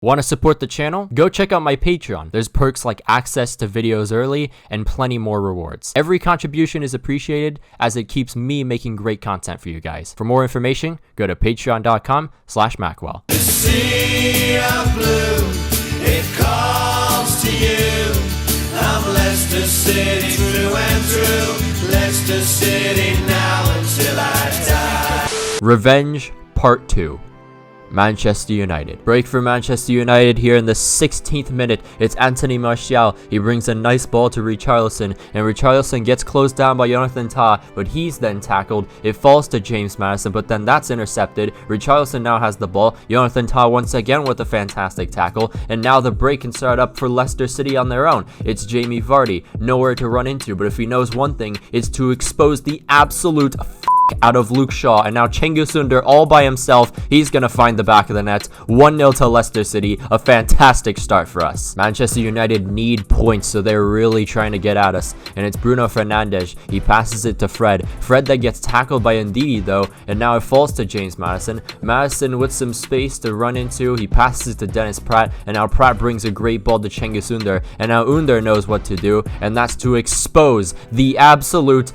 Want to support the channel? Go check out my Patreon. There's perks like access to videos early and plenty more rewards. Every contribution is appreciated as it keeps me making great content for you guys. For more information, go to patreon.com/Maqwell. The sea of blue, it calls to you. I'm Leicester City through and through. Leicester City now until I die. Revenge Part 2. Manchester United. Break for Manchester United here in the 16th minute. It's Anthony Martial. He brings a nice ball to Richarlison, and Richarlison gets closed down by Jonathan Tah, but he's then tackled. It falls to James Maddison, but then that's intercepted. Richarlison now has the ball. Jonathan Tah once again with a fantastic tackle, and now the break can start up for Leicester City on their own. It's Jamie Vardy, nowhere to run into, but if he knows one thing, it's to expose the absolute out of Luke Shaw, and now Cengiz Ünder all by himself. He's gonna find the back of the net. 1-0 to Leicester City. A fantastic start for us. Manchester United need points, so they're really trying to get at us, and it's Bruno Fernandes. He passes it to Fred that gets tackled by Ndidi though, and now it falls to James Maddison. Maddison with some space to run into. He passes it to Dennis Praet, and now Praet brings a great ball to Cengiz Ünder, and now Ünder knows what to do, and that's to expose the absolute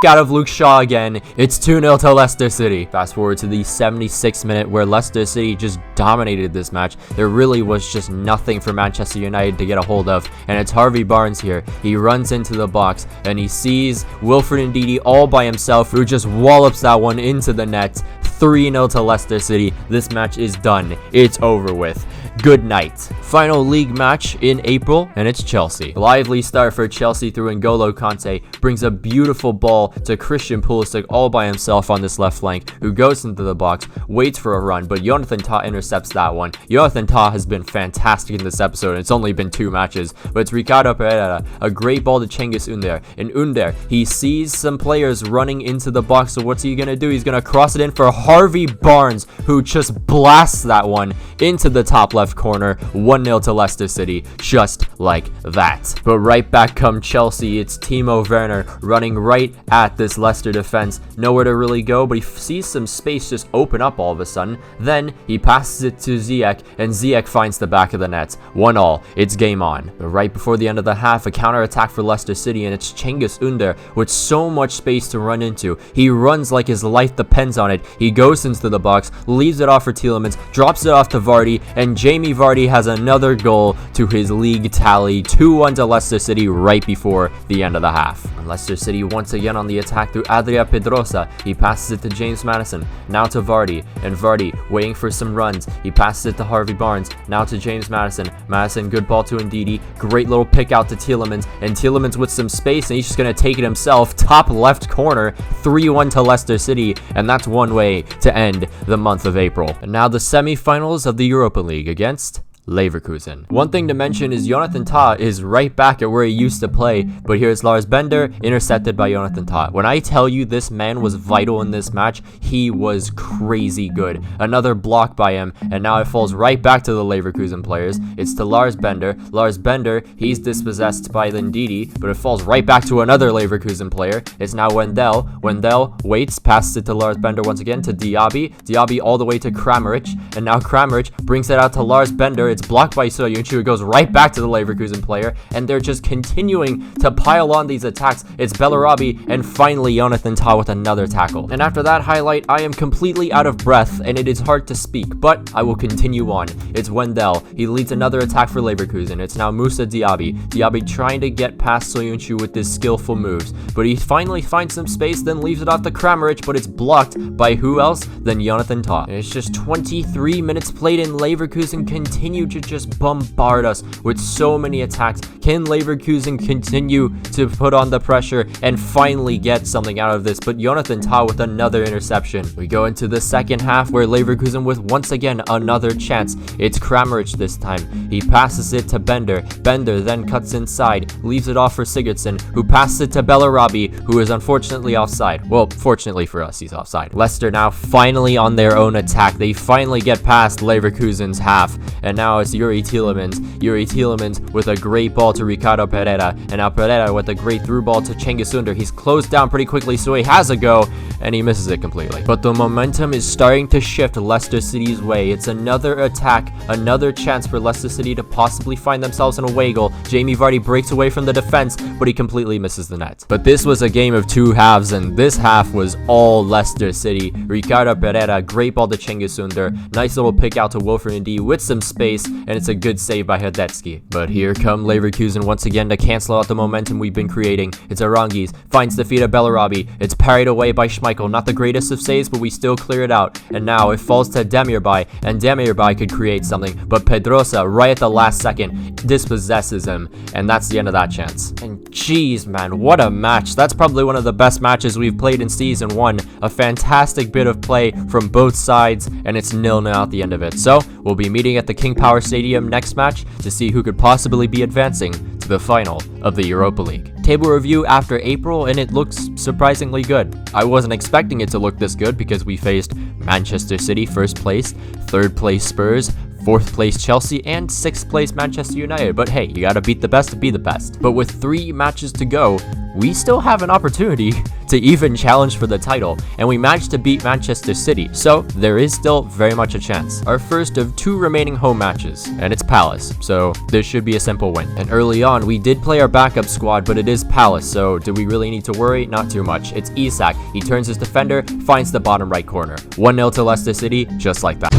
out of Luke Shaw again. It's 2-0 to Leicester City. Fast forward to the 76th minute where Leicester City just dominated this match. There really was just nothing for Manchester United to get a hold of, and it's Harvey Barnes here. He runs into the box and he sees Wilfred Ndidi all by himself, who just wallops that one into the net. 3-0 to Leicester City. This match is done. It's over with. Good night. Final league match in April, and it's Chelsea. Lively start for Chelsea through N'Golo Kante. Brings a beautiful ball to Christian Pulisic all by himself on this left flank, who goes into the box, waits for a run, but Jonathan Tah intercepts that one. Jonathan Tah has been fantastic in this episode. It's only been 2 matches, but it's Ricardo Pereira. A great ball to Cengiz Ünder. And Ünder, he sees some players running into the box, so what's he gonna do? He's gonna cross it in for Harvey Barnes, who just blasts that one into the top left corner. 1-0 to Leicester City, just like that. But right back come Chelsea. It's Timo Werner running right at this Leicester defense. Nowhere to really go, but he sees some space just open up all of a sudden. Then he passes it to Ziyech, and Ziyech finds the back of the net. 1-1. It's game on. But right before the end of the half, a counter attack for Leicester City, and it's Cengiz Ünder with so much space to run into. He runs like his life depends on it. He goes into the box, leaves it off for Tielemans, drops it off to Vardy, and Jamie Vardy has another goal to his league tally. 2-1 to Leicester City right before the end of the half. And Leicester City once again on the attack through Adria Pedrosa. He passes it to James Maddison, now to Vardy, and Vardy waiting for some runs. He passes it to Harvey Barnes, now to James Maddison. Maddison, good ball to Ndidi. Great little pick out to Tielemans, and Tielemans with some space, and he's just going to take it himself. Top left corner. 3-1 to Leicester City, and that's one way to end the month of April. And now the semi-finals of the Europa League against Leverkusen. One thing to mention is Jonathan Tah is right back at where he used to play, but here's Lars Bender intercepted by Jonathan Tah. When I tell you this man was vital in this match, he was crazy good. Another block by him, and now it falls right back to the Leverkusen players. It's to Lars Bender. Lars Bender, he's dispossessed by Ndidi, but it falls right back to another Leverkusen player. It's now Wendell. Wendell waits, passes it to Lars Bender once again to Diaby. Diaby all the way to Kramaric, and now Kramaric brings it out to Lars Bender. It's blocked by Soyuncu. It goes right back to the Leverkusen player, and they're just continuing to pile on these attacks. It's Bellarabi, and finally Jonathan Tah with another tackle. And after that highlight, I am completely out of breath, and it is hard to speak, but I will continue on. It's Wendell. He leads another attack for Leverkusen. It's now Moussa Diaby. Diaby trying to get past Soyuncu with his skillful moves, but he finally finds some space, then leaves it off to Kramaric, but it's blocked by who else than Jonathan Tah. And it's just 23 minutes played, and Leverkusen continue to just bombard us with so many attacks. Can Leverkusen continue to put on the pressure and finally get something out of this? But Jonathan Tah with another interception. We go into the second half where Leverkusen with once again another chance. It's Kramaric this time. He passes it to Bender. Bender then cuts inside, leaves it off for Sigurdsson, who passes it to Bellarabi, who is unfortunately offside. Well, fortunately for us, he's offside. Leicester now finally on their own attack. They finally get past Leverkusen's half, and now now it's Yuri Tielemans. Yuri Tielemans with a great ball to Ricardo Pereira. And now Pereira with a great through ball to Cengiz Ünder. He's closed down pretty quickly, so he has a go, and he misses it completely. But the momentum is starting to shift Leicester City's way. It's another attack, another chance for Leicester City to possibly find themselves an away goal. Jamie Vardy breaks away from the defense, but he completely misses the net. But this was a game of two halves, and this half was all Leicester City. Ricardo Pereira, great ball to Cengiz Ünder. Nice little pick out to Wilfred Ndidi with some space, and it's a good save by Hradecky. But here come Leverkusen once again to cancel out the momentum we've been creating. It's Arangis, finds the feet of Bellarabi. It's parried away by Schmeichel. Not the greatest of saves, but we still clear it out. And now it falls to Demirbay, and Demirbay could create something, but Pedrosa, right at the last second, dispossesses him, and that's the end of that chance. And jeez, man, what a match. That's probably one of the best matches we've played in Season 1. A fantastic bit of play from both sides, and it's 0-0 at the end of it. So, we'll be meeting at the King Power Stadium next match to see who could possibly be advancing to the final of the Europa League. Table review after April, and it looks surprisingly good. I wasn't expecting it to look this good because we faced Manchester City first place, third place Spurs, 4th place Chelsea, and 6th place Manchester United. But hey, you gotta beat the best to be the best. But with 3 matches to go, we still have an opportunity to even challenge for the title, and we managed to beat Manchester City, so there is still very much a chance. Our first of 2 remaining home matches, and it's Palace, so this should be a simple win. And early on, we did play our backup squad, but it is Palace, so do we really need to worry? Not too much. It's Isak. He turns his defender, finds the bottom right corner. 1-0 to Leicester City, just like that.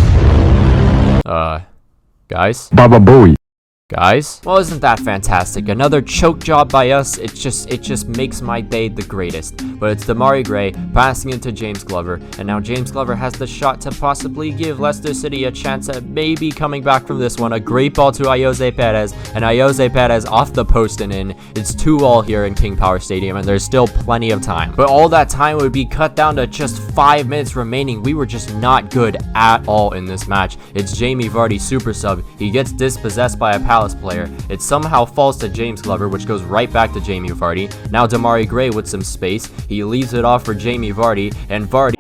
Guys? Baba Booey. Guys? Well, isn't that fantastic? Another choke job by us. It just makes my day the greatest. But it's Demarai Gray passing into James Glover, and now James Glover has the shot to possibly give Leicester City a chance at maybe coming back from this one. A great ball to Ayoze Perez, and Ayoze Perez off the post and in. It's 2-2 here in King Power Stadium, and there's still plenty of time. But all that time would be cut down to just 5 minutes remaining. We were just not good at all in this match. It's Jamie Vardy, super sub. He gets dispossessed by a Palace player. It somehow falls to James Glover, which goes right back to Jamie Vardy. Now Demarai Gray with some space. He leaves it off for Jamie Vardy, and Vardy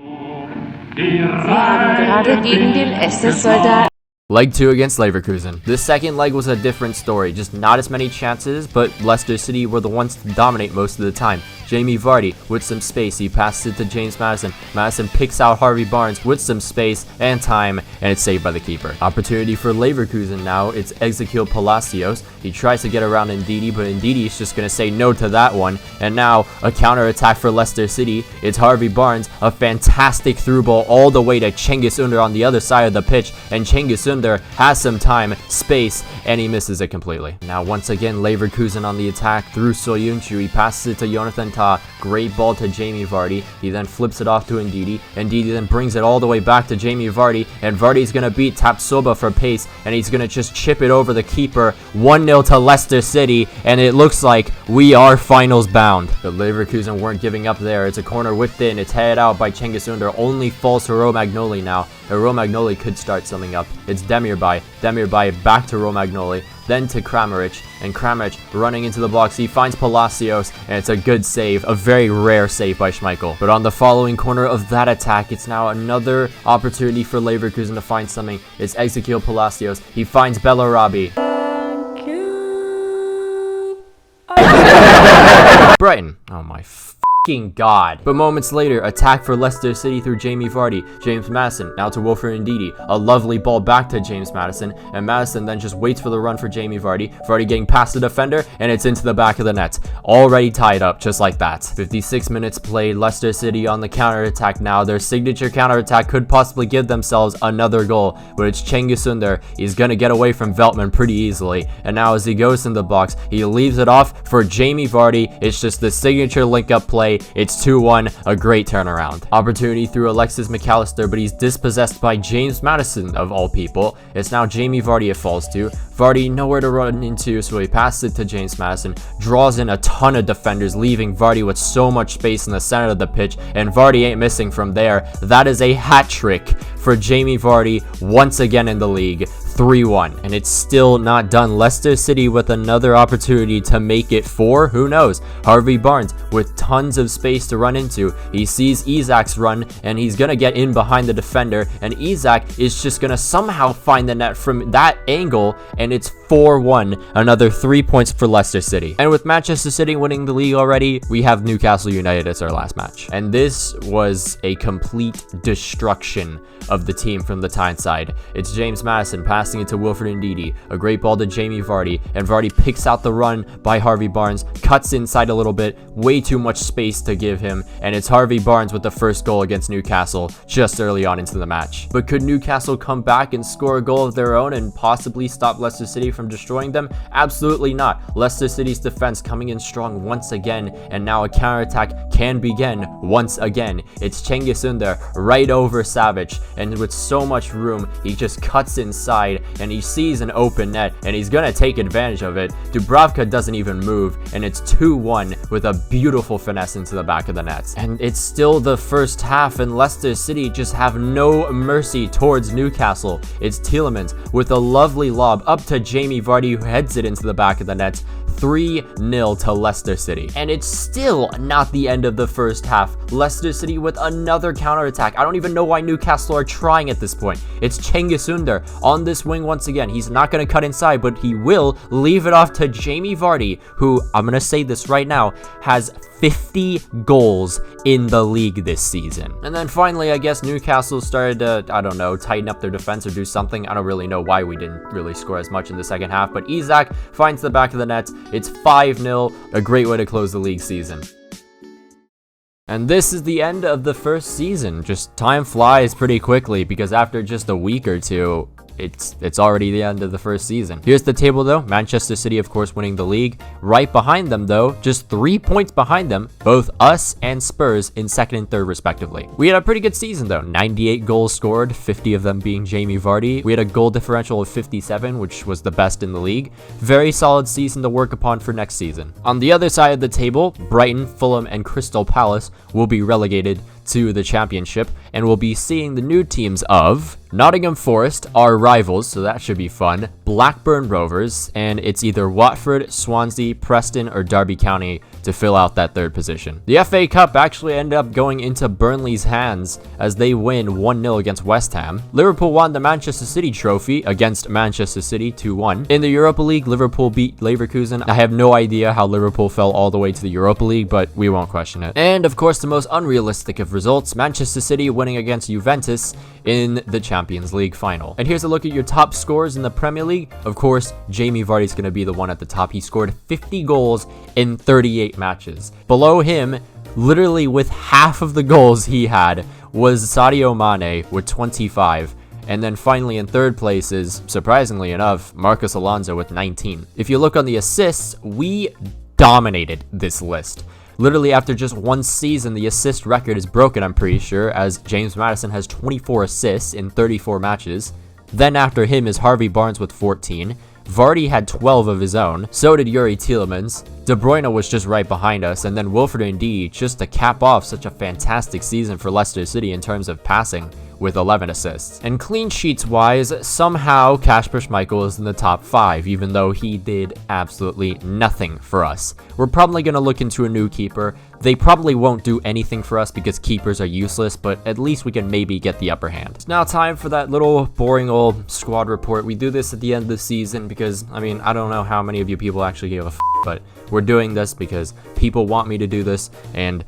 gerade gegen den SS-Soldaten. Leg 2 against Leverkusen. This second leg was a different story, just not as many chances, but Leicester City were the ones to dominate most of the time. Jamie Vardy with some space, he passes it to James Maddison. Maddison picks out Harvey Barnes with some space and time, and it's saved by the keeper. Opportunity for Leverkusen now, it's Ezequiel Palacios. He tries to get around Ndidi, but Ndidi is just going to say no to that one. And now a counter attack for Leicester City. It's Harvey Barnes, a fantastic through ball all the way to Cengiz Ünder on the other side of the pitch, and Cengiz Ünder has some time, space, and he misses it completely. Now once again Leverkusen on the attack through Soyuncu. He passes it to Jonathan Tah. Great ball to Jamie Vardy. He then flips it off to Ndidi. Ndidi then brings it all the way back to Jamie Vardy, and Vardy's gonna beat Tapsoba for pace, and he's gonna just chip it over the keeper. 1-0 to Leicester City, and it looks like we are finals bound. The Leverkusen weren't giving up there. It's a corner whipped in. It's headed out by Cengiz Ünder. Only falls to Romagnoli now. Romagnoli could start something up. It's Demirbay. Demirbay back to Romagnoli, then to Kramaric, and Kramaric running into the box. He finds Palacios, and it's a good save, a very rare save by Schmeichel. But on the following corner of that attack, it's now another opportunity for Leverkusen to find something. It's Ezequiel Palacios. He finds Bellarabi. Brighton. Oh my fucking god. But moments later, attack for Leicester City through Jamie Vardy. James Maddison, now to Wilfred Ndidi. A lovely ball back to James Maddison, and Maddison then just waits for the run for Jamie Vardy. Vardy getting past the defender, and it's into the back of the net. Already tied up, just like that. 56 minutes played, Leicester City on the counter-attack now. Their signature counter-attack could possibly give themselves another goal, but it's Cengiz Ünder. He's gonna get away from Veltman pretty easily, and now as he goes in the box, he leaves it off for Jamie Vardy. It's just the signature link-up play. It's 2-1, a great turnaround. Opportunity through Alexis McAllister, but he's dispossessed by James Maddison, of all people. It's now Jamie Vardy it falls to. Vardy nowhere to run into, so he passes it to James Maddison, draws in a ton of defenders, leaving Vardy with so much space in the center of the pitch, and Vardy ain't missing from there. That is a hat trick for Jamie Vardy once again in the league. 3-1, and it's still not done. Leicester City with another opportunity to make it 4. Who knows? Harvey Barnes with tons of space to run into. He sees Isak's run, and he's gonna get in behind the defender, and Isak is just gonna somehow find the net from that angle, and it's 4-1. Another 3 points for Leicester City. And with Manchester City winning the league already, we have Newcastle United as our last match. And this was a complete destruction of the team from the Tyneside. It's James Maddison passing it to Wilfred Ndidi, a great ball to Jamie Vardy, and Vardy picks out the run by Harvey Barnes, cuts inside a little bit, way too much space to give him, and it's Harvey Barnes with the first goal against Newcastle just early on into the match. But could Newcastle come back and score a goal of their own and possibly stop Leicester City from destroying them? Absolutely not. Leicester City's defense coming in strong once again, and now a counterattack can begin once again. It's Cengiz Ünder right over Savic, and with so much room, he just cuts inside, and he sees an open net, and he's gonna take advantage of it. Dubravka doesn't even move, and it's 2-1 with a beautiful finesse into the back of the nets. And it's still the first half, and Leicester City just have no mercy towards Newcastle. It's Tielemans with a lovely lob up to Jamie Vardy, who heads it into the back of the nets. 3-0 to Leicester City. And it's still not the end of the first half. Leicester City with another counterattack. I don't even know why Newcastle are trying at this point. It's Cengiz Ünder on this wing once again. He's not going to cut inside, but he will leave it off to Jamie Vardy, who, I'm going to say this right now, has 50 goals in the league this season. And then finally, I guess Newcastle started to, I don't know, tighten up their defense or do something. I don't really know why we didn't really score as much in the second half, but Isak finds the back of the net. It's 5-0, a great way to close the league season. And this is the end of the first season. Just time flies pretty quickly because after just a week or two, it's already the end of the first season. Here's the table though. Manchester City, of course, winning the league. Right behind them though, just 3 points behind them, both us and Spurs in second and third respectively. We had a pretty good season though. 98 goals scored, 50 of them being Jamie Vardy. We had a goal differential of 57, which was the best in the league. Very solid season to work upon for next season. On the other side of the table, Brighton, Fulham, and Crystal Palace will be relegated to the championship, and we'll be seeing the new teams of Nottingham Forest, our rivals, so that should be fun, Blackburn Rovers, and it's either Watford, Swansea, Preston, or Derby County to fill out that third position. The FA Cup actually ended up going into Burnley's hands as they win 1-0 against West Ham. Liverpool won the Manchester City trophy against Manchester City 2-1. In the Europa League, Liverpool beat Leverkusen. I have no idea how Liverpool fell all the way to the Europa League, but we won't question it. And of course, the most unrealistic of results, Manchester City winning against Juventus in the Champions League final. And here's a look at your top scorers in the Premier League. Of course, Jamie Vardy's going to be the one at the top. He scored 50 goals in 38 matches. Below him, literally with half of the goals he had, was Sadio Mane with 25. And then finally in third place is, surprisingly enough, Marcos Alonso with 19. If you look on the assists, we dominated this list. Literally after just one season, the assist record is broken, I'm pretty sure, as James Maddison has 24 assists in 34 matches. Then after him is Harvey Barnes with 14. Vardy had 12 of his own, so did Yuri Tielemans. De Bruyne was just right behind us, and then Wilfred Ndidi just to cap off such a fantastic season for Leicester City in terms of passing, with 11 assists. And clean sheets wise, somehow Kasper Schmeichel is in the top 5, even though he did absolutely nothing for us. We're probably going to look into a new keeper. They probably won't do anything for us because keepers are useless, but at least we can maybe get the upper hand. It's now time for that little boring old squad report. We do this at the end of the season because, I mean, I don't know how many of you people actually give a f***, but we're doing this because people want me to do this, and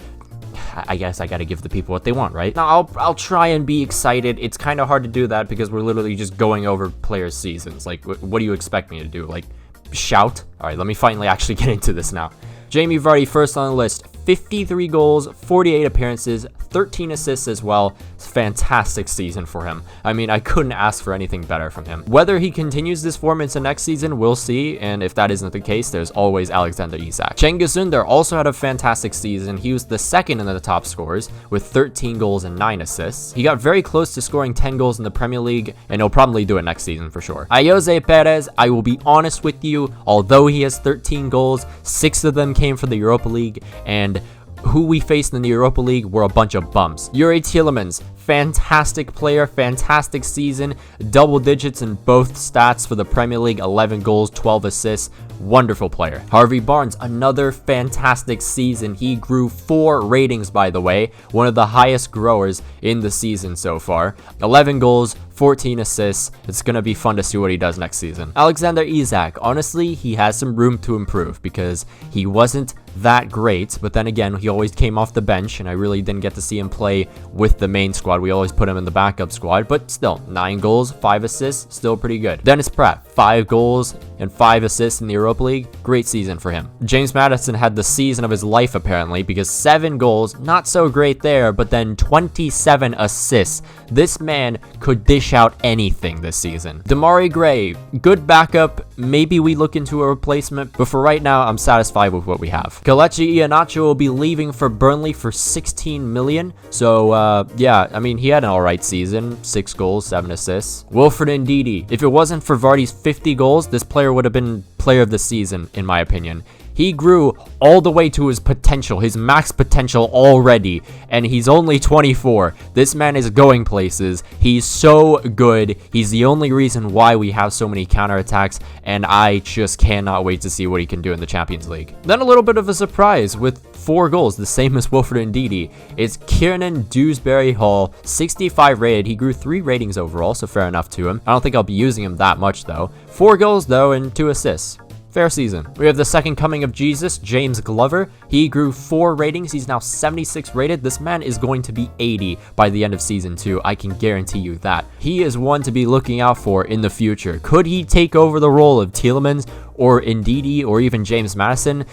I guess I gotta give the people what they want, right? Now, I'll try and be excited. It's kind of hard to do that because we're literally just going over players' seasons. Like, what do you expect me to do? Like, shout? All right, let me finally actually get into this now. Jamie Vardy first on the list, 53 goals, 48 appearances, 13 assists as well. It's a fantastic season for him. I mean, I couldn't ask for anything better from him. Whether he continues this form into next season, we'll see, and if that isn't the case, there's always Alexander Isak. Cengiz Ünder also had a fantastic season. He was the second in the top scorers with 13 goals and 9 assists. He got very close to scoring 10 goals in the Premier League, and he'll probably do it next season for sure. Ayoze Perez, I will be honest with you, although he has 13 goals, 6 of them came from the Europa League, and who we faced in the Europa League were a bunch of bums. Yuri Tielemans, fantastic player, fantastic season, double digits in both stats for the Premier League, 11 goals, 12 assists, wonderful player. Harvey Barnes, another fantastic season. He grew 4 ratings, by the way, one of the highest growers in the season so far. 11 goals, 14 assists. It's going to be fun to see what he does next season. Alexander Isak, honestly, he has some room to improve because he wasn't that great, but then again, he always came off the bench, and I really didn't get to see him play with the main squad. We always put him in the backup squad, but still, 9 goals, 5 assists, still pretty good. Dennis Pratt, 5 goals and 5 assists in the Europa League. Great season for him. James Maddison had the season of his life, apparently, because 7 goals, not so great there, but then 27 assists. This man could dish out anything this season. Damari Gray, good backup. Maybe we look into a replacement, but for right now, I'm satisfied with what we have. Kelechi Iheanacho will be leaving for Burnley for 16 million. So, yeah, I mean, he had an alright season. 6 goals, 7 assists. Wilfred Ndidi. If it wasn't for Vardy's 50 goals, this player would have been player of the season, in my opinion. He grew all the way to his potential, his max potential already, and he's only 24. This man is going places. He's so good. He's the only reason why we have so many counterattacks, and I just cannot wait to see what he can do in the Champions League. Then a little bit of a surprise with 4 goals, the same as Wilfred Ndidi. It's Kiernan Dewsbury Hall, 65 rated. He grew 3 ratings overall, so fair enough to him. I don't think I'll be using him that much, though. 4 goals, though, and 2 assists. Fair season. We have the second coming of Jesus, James Glover. He grew 4 ratings. He's now 76 rated. This man is going to be 80 by the end of season 2. I can guarantee you that. He is one to be looking out for in the future. Could he take over the role of Tielemans or Ndidi or even James Maddison?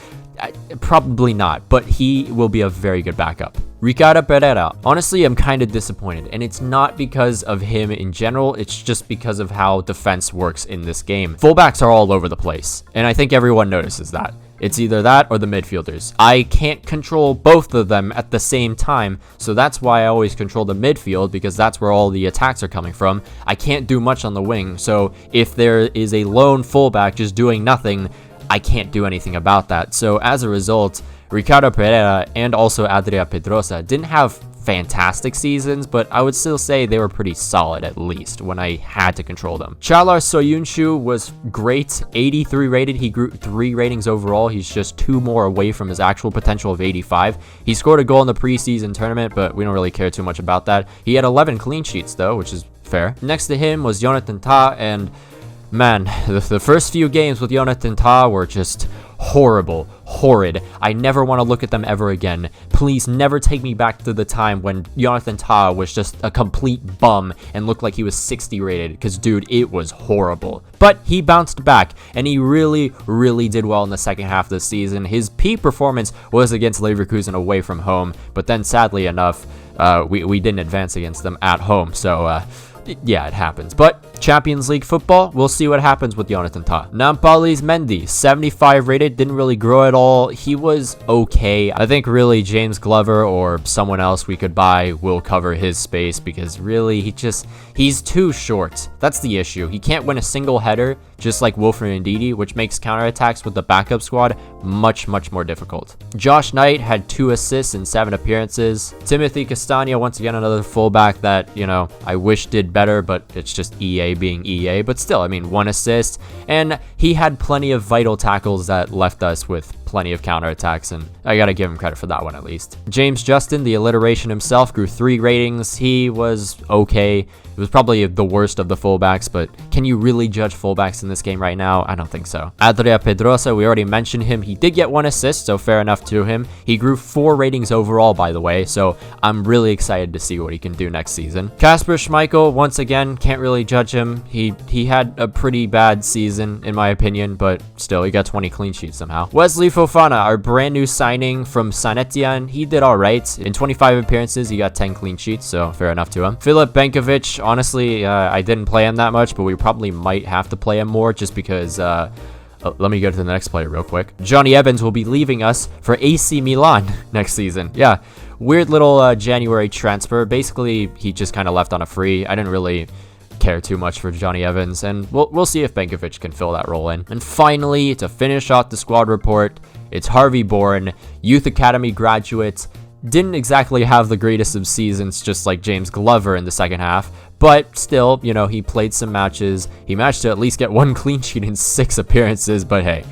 Probably not, but he will be a very good backup. Ricardo Pereira. Honestly, I'm kind of disappointed, and it's not because of him in general, it's just because of how defense works in this game. Fullbacks are all over the place, and I think everyone notices that. It's either that or the midfielders. I can't control both of them at the same time, so that's why I always control the midfield, because that's where all the attacks are coming from. I can't do much on the wing, so if there is a lone fullback just doing nothing, I can't do anything about that. So as a result, Ricardo Pereira and also Adria Pedrosa didn't have fantastic seasons, but I would still say they were pretty solid, at least when I had to control them. Çağlar Soyuncu was great, 83 rated. He grew 3 ratings overall. He's just 2 more away from his actual potential of 85. He scored a goal in the preseason tournament, but we don't really care too much about that. He had 11 clean sheets though, which is fair. Next to him was Jonathan Tah, and man, the first few games with Jonathan Tah were just horrible, horrid. I never want to look at them ever again. Please never take me back to the time when Jonathan Tah was just a complete bum and looked like he was 60 rated, because dude, it was horrible. But he bounced back, and he really, really did well in the second half of the season. His peak performance was against Leverkusen away from home, but then sadly enough, we didn't advance against them at home, so yeah, it happens. But Champions League football, we'll see what happens with Jonathan Tah. Nampalys Mendy, 75 rated, didn't really grow at all. He was okay. I think really James Glover or someone else we could buy will cover his space, because really he's too short. That's the issue. He can't win a single header, just like Wilfred Ndidi, which makes counterattacks with the backup squad much, much more difficult. Josh Knight had 2 assists in 7 appearances. Timothy Castagna, once again, another fullback that, you know, I wish did better, but it's just EA being EA. But still, I mean, 1 assist, and he had plenty of vital tackles that left us with plenty of counterattacks, and I gotta give him credit for that one at least. James Justin, the alliteration himself, grew 3 ratings. He was okay. It was probably the worst of the fullbacks, but can you really judge fullbacks in this game right now? I don't think so. Adria Pedrosa, we already mentioned him. He did get 1 assist, so fair enough to him. He grew 4 ratings overall, by the way, so I'm really excited to see what he can do next season. Kasper Schmeichel, once again, can't really judge him. He had a pretty bad season, in my opinion, but still, he got 20 clean sheets somehow. Wesley Fofana, our brand new signing from Saint Etienne, he did alright. In 25 appearances, he got 10 clean sheets, so fair enough to him. Filip Benkovic, honestly, I didn't play him that much, but we probably might have to play him more just because, let me go to the next player real quick. Johnny Evans will be leaving us for AC Milan next season. Yeah, weird little January transfer. Basically, he just kind of left on a free. I didn't really care too much for Johnny Evans, and we'll see if Benkovic can fill that role in. And finally, to finish off the squad report, it's Harvey Bonne, Youth Academy graduate. Didn't exactly have the greatest of seasons, just like James Glover in the second half, but still, you know, he played some matches. He managed to at least get 1 clean sheet in 6 appearances, but hey,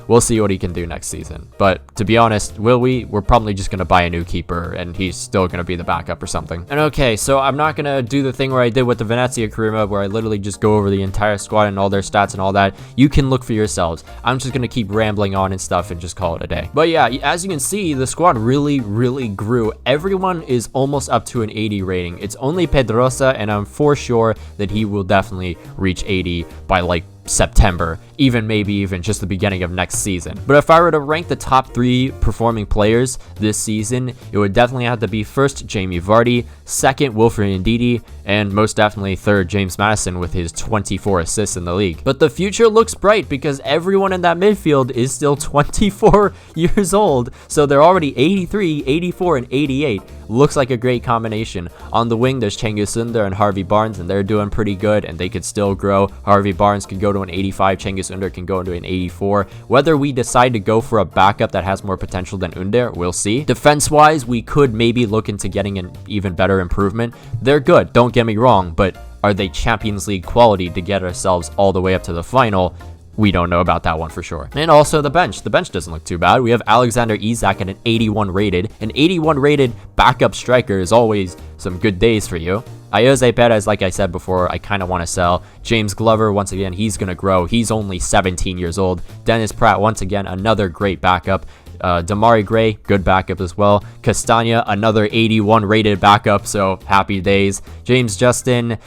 we'll see what he can do next season. But to be honest, will we? We're probably just going to buy a new keeper, and he's still going to be the backup or something. And okay, so I'm not going to do the thing where I did with the Venezia career mode, where I literally just go over the entire squad and all their stats and all that. You can look for yourselves. I'm just going to keep rambling on and stuff and just call it a day. But yeah, as you can see, the squad really grew. Everyone is almost up to an 80 rating. It's only Pedrosa, and I'm for sure that he will definitely reach 80 by like September, maybe even just the beginning of next season. But if I were to rank the top 3 performing players this season, it would definitely have to be first Jamie Vardy, second Wilfried Ndidi, and most definitely third James Maddison with his 24 assists in the league. But the future looks bright because everyone in that midfield is still 24 years old, so they're already 83, 84, and 88. Looks like a great combination. On the wing, there's Cengiz Ünder and Harvey Barnes, and they're doing pretty good, and they could still grow. Harvey Barnes could go to an 85, Cengiz Ünder can go into an 84. Whether we decide to go for a backup that has more potential than Ünder, we'll see. Defense-wise, we could maybe look into getting an even better improvement. They're good, don't get me wrong, but are they Champions League quality to get ourselves all the way up to the final? We don't know about that one for sure. And also the bench. The bench doesn't look too bad. We have Alexander Isak at an 81 rated. An 81 rated backup striker is always some good days for you. Ayoze Perez, like I said before, I kind of want to sell. James Glover, once again, he's going to grow. He's only 17 years old. Dennis Pratt, once again, another great backup. Damari Gray, good backup as well. Castagna, another 81 rated backup, so happy days. James Justin,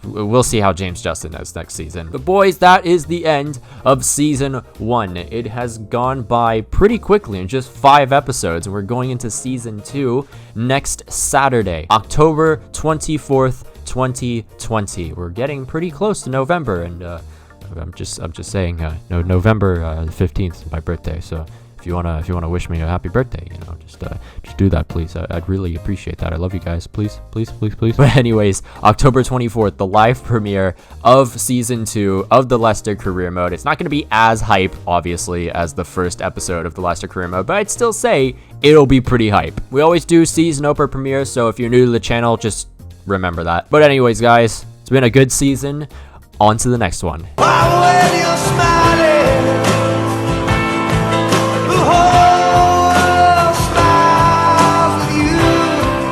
we'll see how James Justin does next season. But boys, that is the end of season 1. It has gone by pretty quickly in just 5 episodes, and we're going into season 2 next Saturday, October 24th, 2020. We're getting pretty close to November, and I'm just saying, no, November 15th is my birthday, so if you wanna wish me a happy birthday, you know, just do that, please. I'd really appreciate that. I love you guys. Please. But anyways, October 24th, the live premiere of season 2 of the Leicester career mode. It's not going to be as hype, obviously, as the first episode of the Leicester career mode, but I'd still say it'll be pretty hype. We always do season opener premieres, so if you're new to the channel, just remember that. But anyways, guys, it's been a good season. On to the next one.